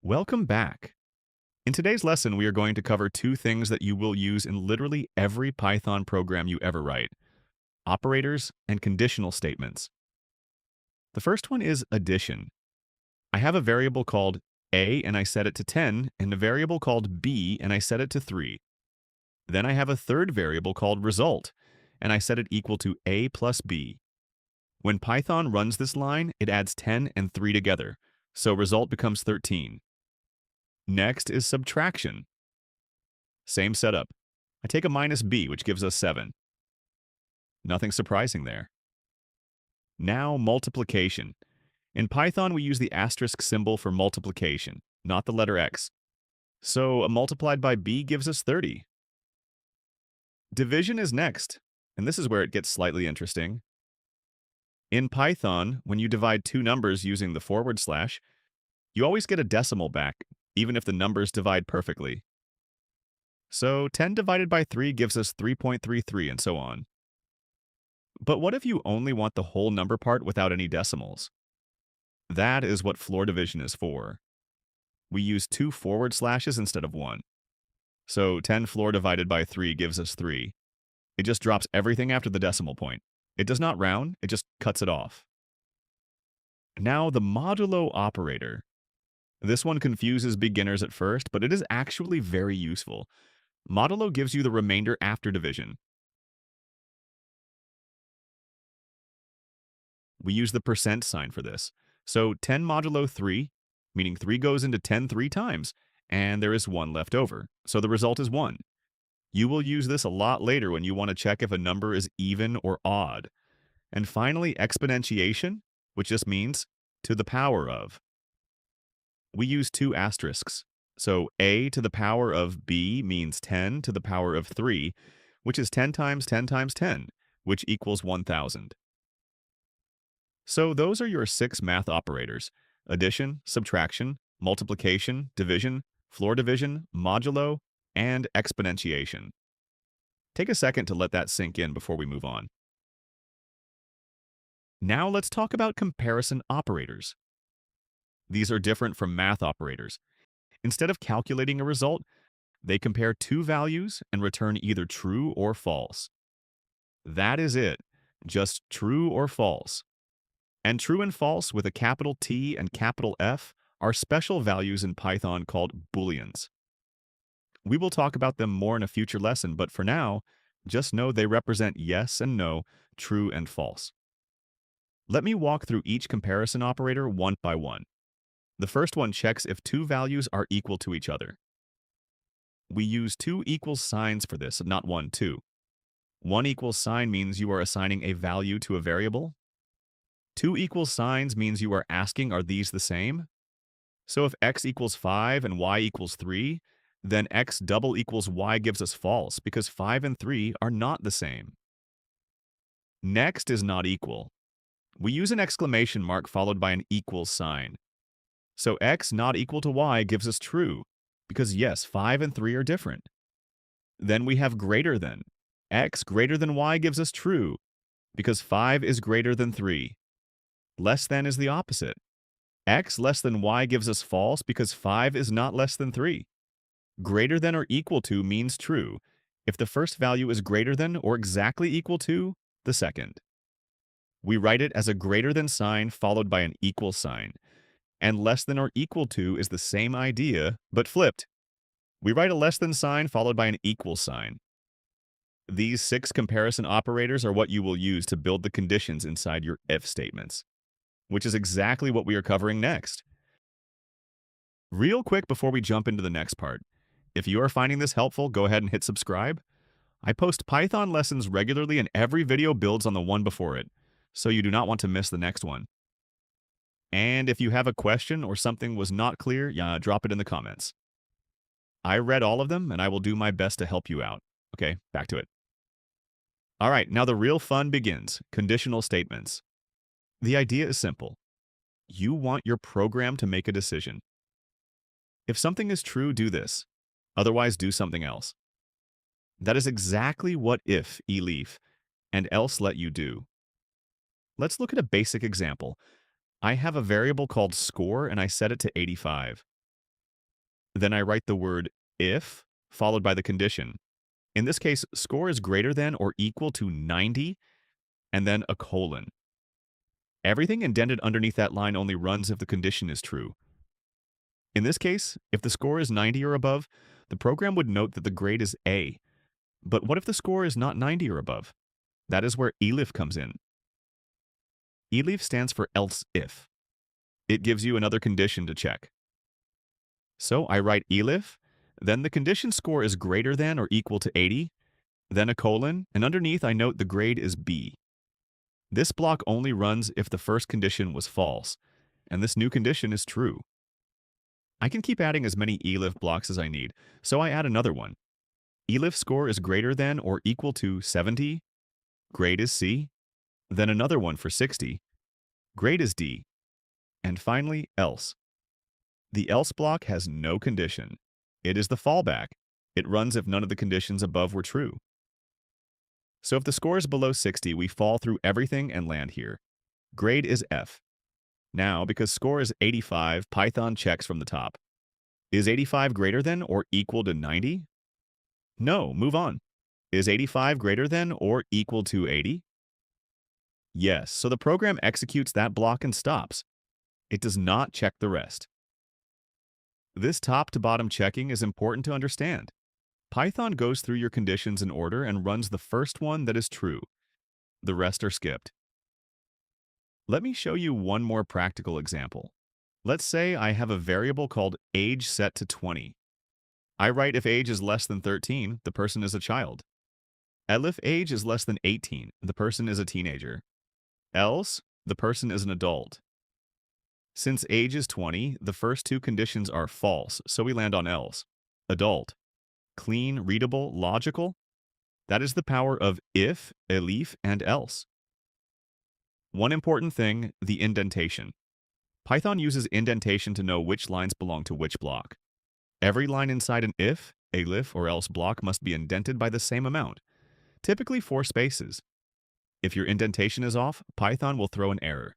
Welcome back. In today's lesson, we are going to cover two things that you will use in literally every Python program you ever write: operators and conditional statements. The first one is addition. I have a variable called a and I set it to 10, and a variable called b and I set it to 3. Then I have a third variable called result, and I set it equal to a plus b. When Python runs this line, it adds 10 and 3 together, so result becomes 13. Next is subtraction. Same setup. I take a minus b, which gives us 7. Nothing surprising there. Now multiplication. In Python, we use the asterisk symbol for multiplication, not the letter x. So a multiplied by b gives us 30. Division is next, and this is where it gets slightly interesting. In Python, when you divide two numbers using the forward slash, you always get a decimal back, even if the numbers divide perfectly. So 10 divided by 3 gives us 3.33, and so on. But what if you only want the whole number part without any decimals? That is what floor division is for. We use two forward slashes instead of one. So 10 floor divided by 3 gives us 3. It just drops everything after the decimal point. It does not round, it just cuts it off. Now the modulo operator. This one confuses beginners at first, but it is actually very useful. Modulo gives you the remainder after division. We use the percent sign for this. So 10 modulo 3, meaning 3 goes into 10 three times, and there is 1 left over. So the result is 1. You will use this a lot later when you want to check if a number is even or odd. And finally, exponentiation, which just means to the power of. We use two asterisks. So a to the power of b means 10 to the power of 3, which is 10 times 10 times 10, which equals 1,000. So those are your 6 math operators: addition, subtraction, multiplication, division, floor division, modulo, and exponentiation. Take a second to let that sink in before we move on. Now let's talk about comparison operators. These are different from math operators. Instead of calculating a result, they compare two values and return either true or false. That is it, just true or false. And true and false with a capital T and capital F are special values in Python called booleans. We will talk about them more in a future lesson, but for now, just know they represent yes and no, true and false. Let me walk through each comparison operator one by one. The first one checks if two values are equal to each other. We use two equals signs for this, not one, two. One equals sign means you are assigning a value to a variable. Two equals signs means you are asking, are these the same? So if x equals 5 and y equals 3, then x double equals y gives us false because 5 and 3 are not the same. Next is not equal. We use an exclamation mark followed by an equals sign. So x not equal to y gives us true, because yes, 5 and 3 are different. Then we have greater than. X greater than y gives us true, because 5 is greater than 3. Less than is the opposite. X less than y gives us false because 5 is not less than 3. Greater than or equal to means true if the first value is greater than or exactly equal to the second. We write it as a greater than sign followed by an equal sign. And less than or equal to is the same idea, but flipped. We write a less than sign followed by an equal sign. These 6 comparison operators are what you will use to build the conditions inside your if statements, which is exactly what we are covering next. Real quick before we jump into the next part, if you are finding this helpful, go ahead and hit subscribe. I post Python lessons regularly and every video builds on the one before it, so you do not want to miss the next one. And if you have a question or something was not clear, drop it in the comments. I read all of them and I will do my best to help you out. Okay, back to it. All right, now the real fun begins: conditional statements. The idea is simple. You want your program to make a decision. If something is true, do this. Otherwise, do something else. That is exactly what if, elif, and else let you do. Let's look at a basic example. I have a variable called score and I set it to 85. Then I write the word if followed by the condition. In this case, score is greater than or equal to 90, and then a colon. Everything indented underneath that line only runs if the condition is true. In this case, if the score is 90 or above, the program would note that the grade is A. But what if the score is not 90 or above? That is where elif comes in. Elif stands for else if. It gives you another condition to check. So I write elif, then the condition score is greater than or equal to 80, then a colon, and underneath I note the grade is B. This block only runs if the first condition was false, and this new condition is true. I can keep adding as many elif blocks as I need, so I add another one. Elif score is greater than or equal to 70, grade is C, then another one for 60, grade is D, and finally else. The else block has no condition. It is the fallback. It runs if none of the conditions above were true. So if the score is below 60, we fall through everything and land here. Grade is F. Now, because score is 85, Python checks from the top. Is 85 greater than or equal to 90? No, move on. Is 85 greater than or equal to 80? Yes, so the program executes that block and stops. It does not check the rest. This top-to-bottom checking is important to understand. Python goes through your conditions in order and runs the first one that is true. The rest are skipped. Let me show you one more practical example. Let's say I have a variable called age set to 20. I write if age is less than 13, the person is a child. Elif age is less than 18, the person is a teenager. Else, the person is an adult. Since age is 20, the first two conditions are false, so we land on else. Adult. Clean, readable, logical. That is the power of if, elif, and else. One important thing, the indentation. Python uses indentation to know which lines belong to which block. Every line inside an if, elif, or else block must be indented by the same amount, typically 4 spaces. If your indentation is off, Python will throw an error.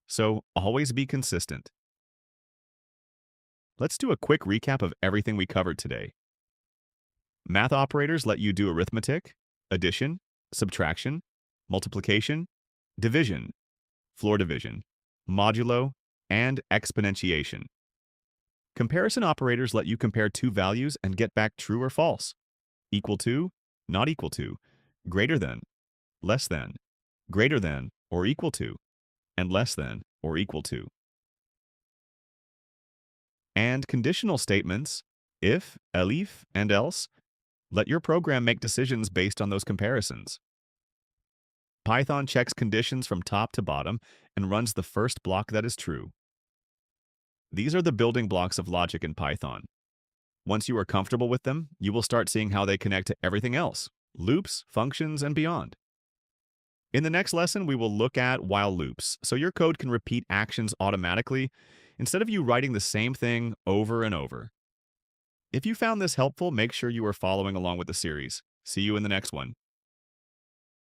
So always be consistent. Let's do a quick recap of everything we covered today. Math operators let you do arithmetic, addition, subtraction, multiplication, division, floor division, modulo, and exponentiation. Comparison operators let you compare two values and get back true or false, equal to, not equal to, greater than, less than, greater than or equal to, and less than or equal to. And conditional statements, if, elif, and else, let your program make decisions based on those comparisons. Python checks conditions from top to bottom and runs the first block that is true. These are the building blocks of logic in Python. Once you are comfortable with them, you will start seeing how they connect to everything else, loops, functions, and beyond. In the next lesson, we will look at while loops, so your code can repeat actions automatically instead of you writing the same thing over and over. If you found this helpful, make sure you are following along with the series. See you in the next one.